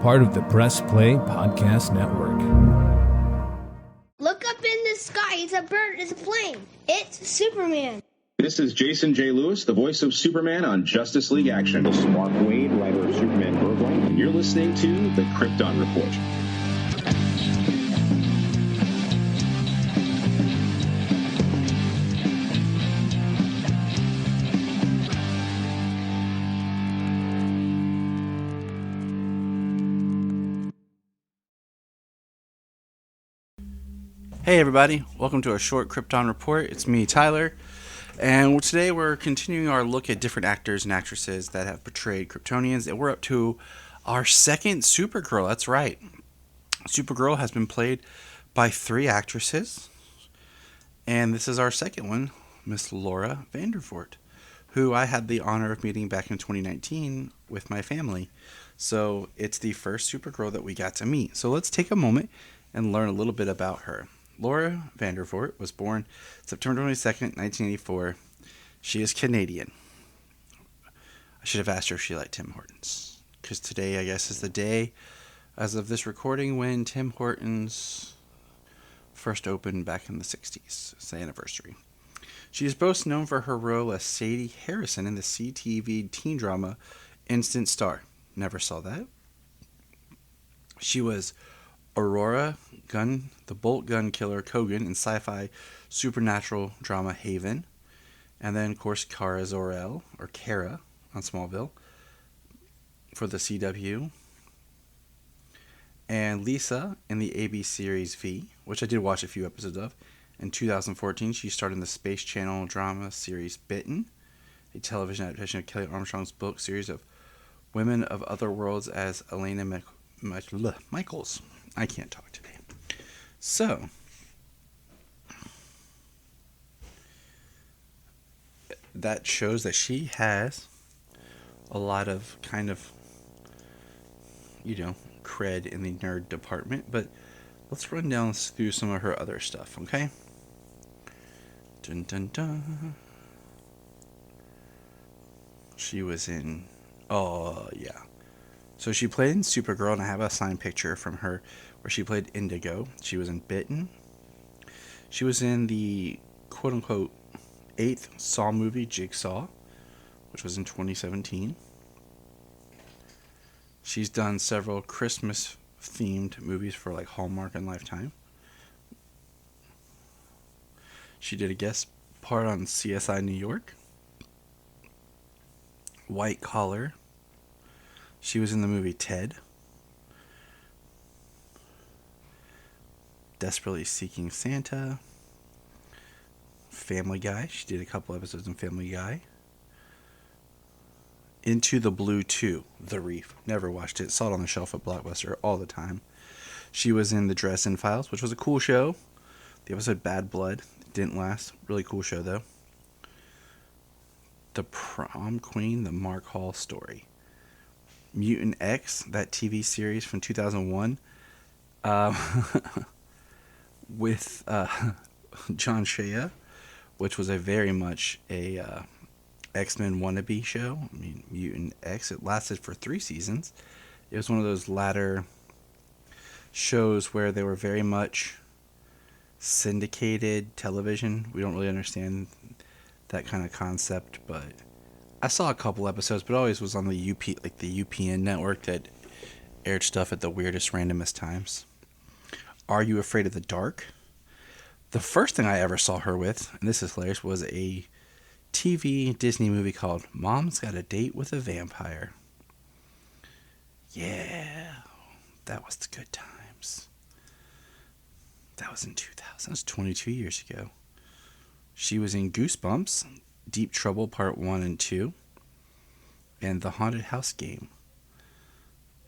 part of the Press Play Podcast Network. Look up in the sky. It's a bird. It's a plane. It's Superman. This is Jason J. Lewis, the voice of Superman on Justice League Action. This is Mark Wade, writer of Superman Burgoyne, and you're listening to the Krypton Report. Hey everybody, welcome to our short Krypton report. It's me, Tyler, and today we're continuing our look at different actors and actresses that have portrayed Kryptonians, and we're up to our second Supergirl. That's right. Supergirl has been played by 3 actresses, and this is our second one, Miss Laura Vandervoot, who I had the honor of meeting back in 2019 with my family. So it's the first Supergirl that we got to meet. So let's take a moment and learn a little bit about her. Laura Vandervoot was born September 22nd, 1984. She is Canadian. I should have asked her if she liked Tim Hortons, because today, I guess, is the day, as of this recording, when Tim Hortons first opened back in the 60s. It's the anniversary. She is most known for her role as Sadie Harrison in the CTV teen drama Instant Star. Never saw that. She was Aurora Gunn, the bolt gun killer Kogan in sci-fi supernatural drama Haven. And then, of course, Kara Zor-El, or Kara, on Smallville for the CW. And Lisa in the AB series V, which I did watch a few episodes of. In 2014, she starred in the Space Channel drama series Bitten, a television adaptation of Kelly Armstrong's book series of Women of Other Worlds as Elena Michaels. I can't talk today. So, that shows that she has a lot of kind of, cred in the nerd department. But let's run down through some of her other stuff, okay? Dun dun dun. She was in, So she played in Supergirl, and I have a signed picture from her where she played Indigo. She was in Bitten. She was in the quote-unquote 8th Saw movie, Jigsaw, which was in 2017. She's done several Christmas-themed movies for like Hallmark and Lifetime. She did a guest part on CSI New York. White Collar. She was in the movie Ted. Desperately Seeking Santa. Family Guy. She did a couple episodes in Family Guy. Into the Blue 2, The Reef. Never watched it. Saw it on the shelf at Blockbuster all the time. She was in The Dresden Files, which was a cool show. The episode Bad Blood didn't last. Really cool show, though. The Prom Queen, The Mark Hall Story. Mutant X, that TV series from 2001, with John Shea, which was a very much a X-Men wannabe show. I mean, Mutant X, it lasted for 3 seasons. It was one of those latter shows where they were very much syndicated television. We don't really understand that kind of concept, but I saw a couple episodes, but always was on the the UPN network that aired stuff at the weirdest, randomest times. Are You Afraid of the Dark? The first thing I ever saw her with, and this is hilarious, was a TV Disney movie called Mom's Got a Date with a Vampire. Yeah, that was the good times. That was in 2000. That was 22 years ago. She was in Goosebumps, Deep Trouble Part 1 and 2, and The Haunted House Game.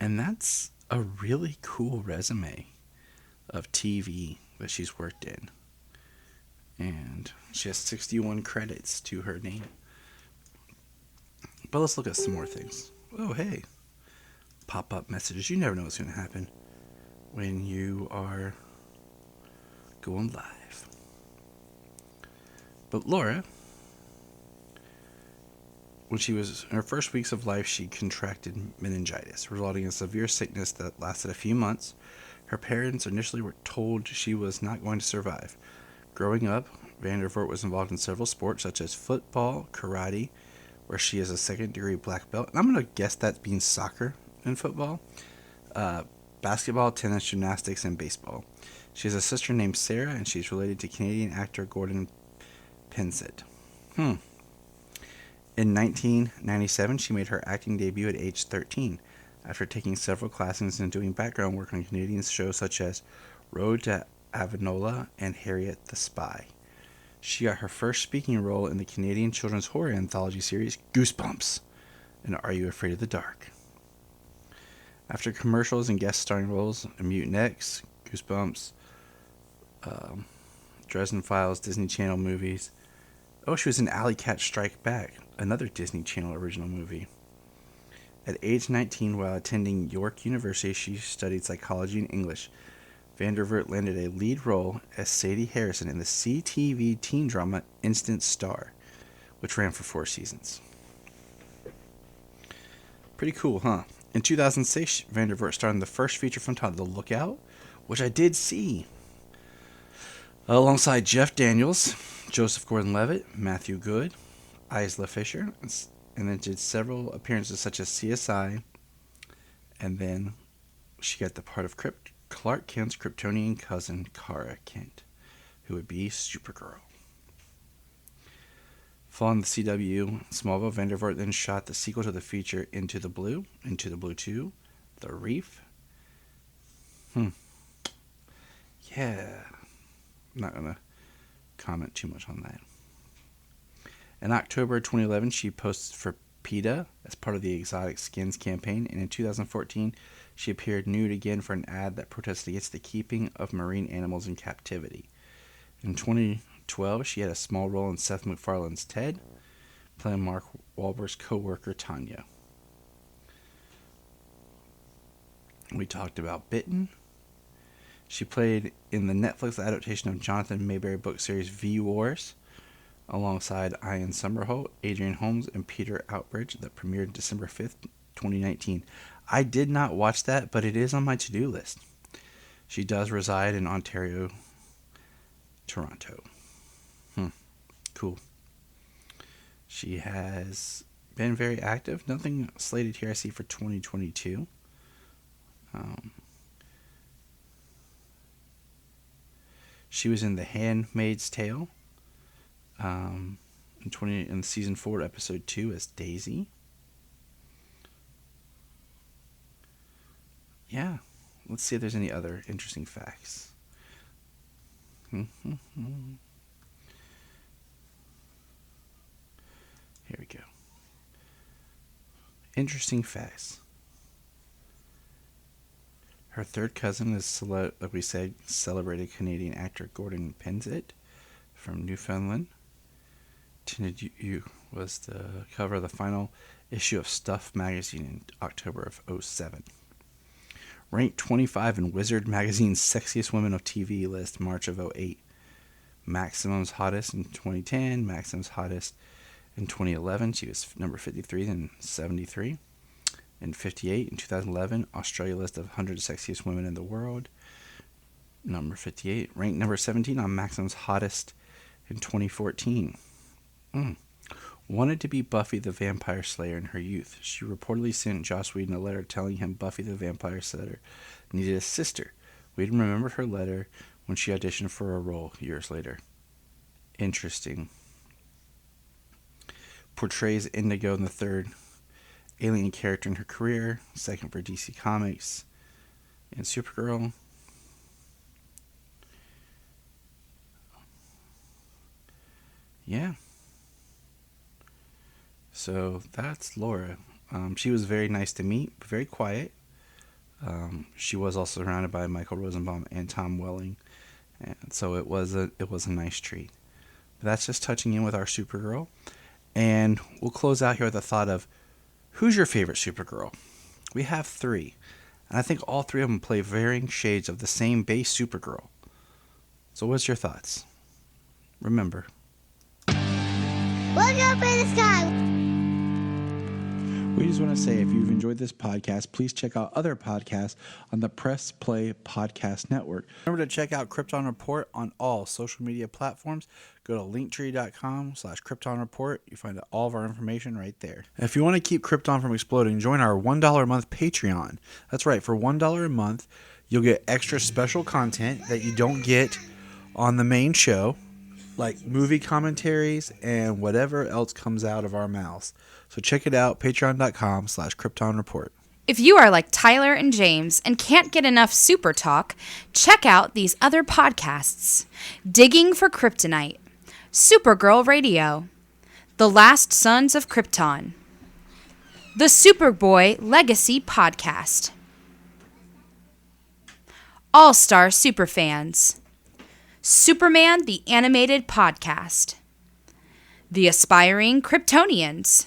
And that's a really cool resume of TV that she's worked in. And she has 61 credits to her name. But let's look at some more things. Oh, hey. Pop-up messages. You never know what's going to happen when you are going live. But Laura When she was in her first weeks of life, she contracted meningitis, resulting in severe sickness that lasted a few months. Her parents initially were told she was not going to survive. Growing up, Vandervoort was involved in several sports such as football, karate, where she is a second-degree black belt. And I'm going to guess that means soccer and football, basketball, tennis, gymnastics, and baseball. She has a sister named Sarah, and she's related to Canadian actor Gordon Pensett. In 1997, she made her acting debut at age 13, after taking several classes and doing background work on Canadian shows such as Road to Avonlea and Harriet the Spy. She got her first speaking role in the Canadian children's horror anthology series Goosebumps and Are You Afraid of the Dark? After commercials and guest starring roles in Mutant X, Goosebumps, Dresden Files, Disney Channel movies. Oh, she was in Alley Cat Strike Back, another Disney Channel original movie. At age 19, while attending York University, she studied psychology and English. Vandervoort landed a lead role as Sadie Harrison in the CTV teen drama Instant Star, which ran for 4 seasons. Pretty cool, huh? In 2006, Vandervoort starred in the first feature film titled The Lookout, which I did see, alongside Jeff Daniels, Joseph Gordon-Levitt, Matthew Good, Isla Fisher, and then did several appearances such as CSI, and then she got the part of Clark Kent's Kryptonian cousin, Kara Kent, who would be Supergirl. Following the CW Smallville, Vandervoort then shot the sequel to the feature Into the Blue 2, The Reef. Yeah. I'm not going to comment too much on that. In October 2011, she posted for PETA as part of the Exotic Skins campaign, and in 2014, she appeared nude again for an ad that protested against the keeping of marine animals in captivity. In 2012, she had a small role in Seth MacFarlane's Ted, playing Mark Wahlberg's co-worker Tanya. We talked about Bitten. She played in the Netflix adaptation of Jonathan Mayberry book series V-Wars, alongside Ian Somerhalder, Adrian Holmes, and Peter Outbridge, that premiered December 5th, 2019. I did not watch that, but it is on my to-do list. She does reside in Ontario, Toronto. Cool. She has been very active. Nothing slated here I see for 2022. She was in The Handmaid's Tale in season 4, episode 2 as Daisy. Yeah, let's see if there's any other interesting facts. Here we go. Interesting facts. Her third cousin is, like we said, celebrated Canadian actor Gordon Pensett from Newfoundland. Tinted You was the cover of the final issue of Stuff magazine in October of 2007. Ranked 25 in Wizard magazine's Sexiest Women of TV list, March of 2008. Maximum's Hottest in 2010, Maximum's Hottest in 2011. She was number 53 and 73. And 58 in 2011, Australia list of 100 sexiest women in the world. Number 58. Ranked number 17 on Maximum's Hottest in 2014. Wanted to be Buffy the Vampire Slayer in her youth. She reportedly sent Joss Whedon a letter telling him Buffy the Vampire Slayer needed a sister. Whedon remembered her letter when she auditioned for a role years later. Interesting. Portrays Indigo in the third alien character in her career, second for DC Comics, and Supergirl. Yeah. So that's Laura. She was very nice to meet, very quiet. She was also surrounded by Michael Rosenbaum and Tom Welling, and so it was a nice treat. But that's just touching in with our Supergirl, and we'll close out here with a thought of who's your favorite Supergirl. We have 3, and I think all 3 of them play varying shades of the same base Supergirl. So what's your thoughts? Remember, Look up in the sky. We just want to say if you've enjoyed this podcast, please check out other podcasts on the Press Play Podcast Network. Remember to check out Krypton Report on all social media platforms. Go to linktree.com/Krypton Report. You find all of our information right there. And if you want to keep Krypton from exploding, join our $1 a month Patreon. That's right, for $1 a month, you'll get extra special content that you don't get on the main show, like movie commentaries and whatever else comes out of our mouths. So check it out, patreon.com/Krypton Report. If you are like Tyler and James and can't get enough super talk, check out these other podcasts. Digging for Kryptonite, Supergirl Radio, The Last Sons of Krypton, the Superboy Legacy Podcast, All-Star Superfans, Superman the Animated Podcast, The Aspiring Kryptonians,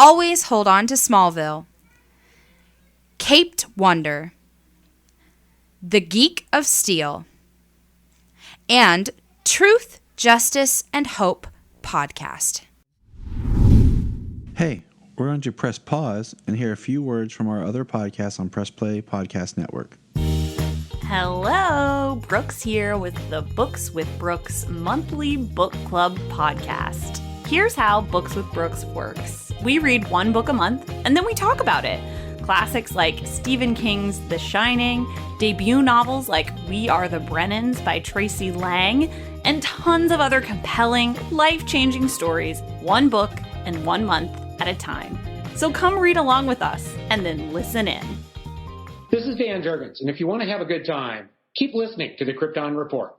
Always Hold On to Smallville, Caped Wonder, The Geek of Steel, and Truth, Justice, and Hope Podcast. Hey, we're going to press pause and hear a few words from our other podcasts on Press Play Podcast Network. Hello, Brooks here with the Books with Brooks monthly book club podcast. Here's how Books with Brooks works. We read one book a month, and then we talk about it. Classics like Stephen King's The Shining, debut novels like We Are the Brennans by Tracy Lang, and tons of other compelling, life-changing stories, one book and 1 month at a time. So come read along with us, and then listen in. This is Dan Jurgens, and if you want to have a good time, keep listening to the Krypton Report.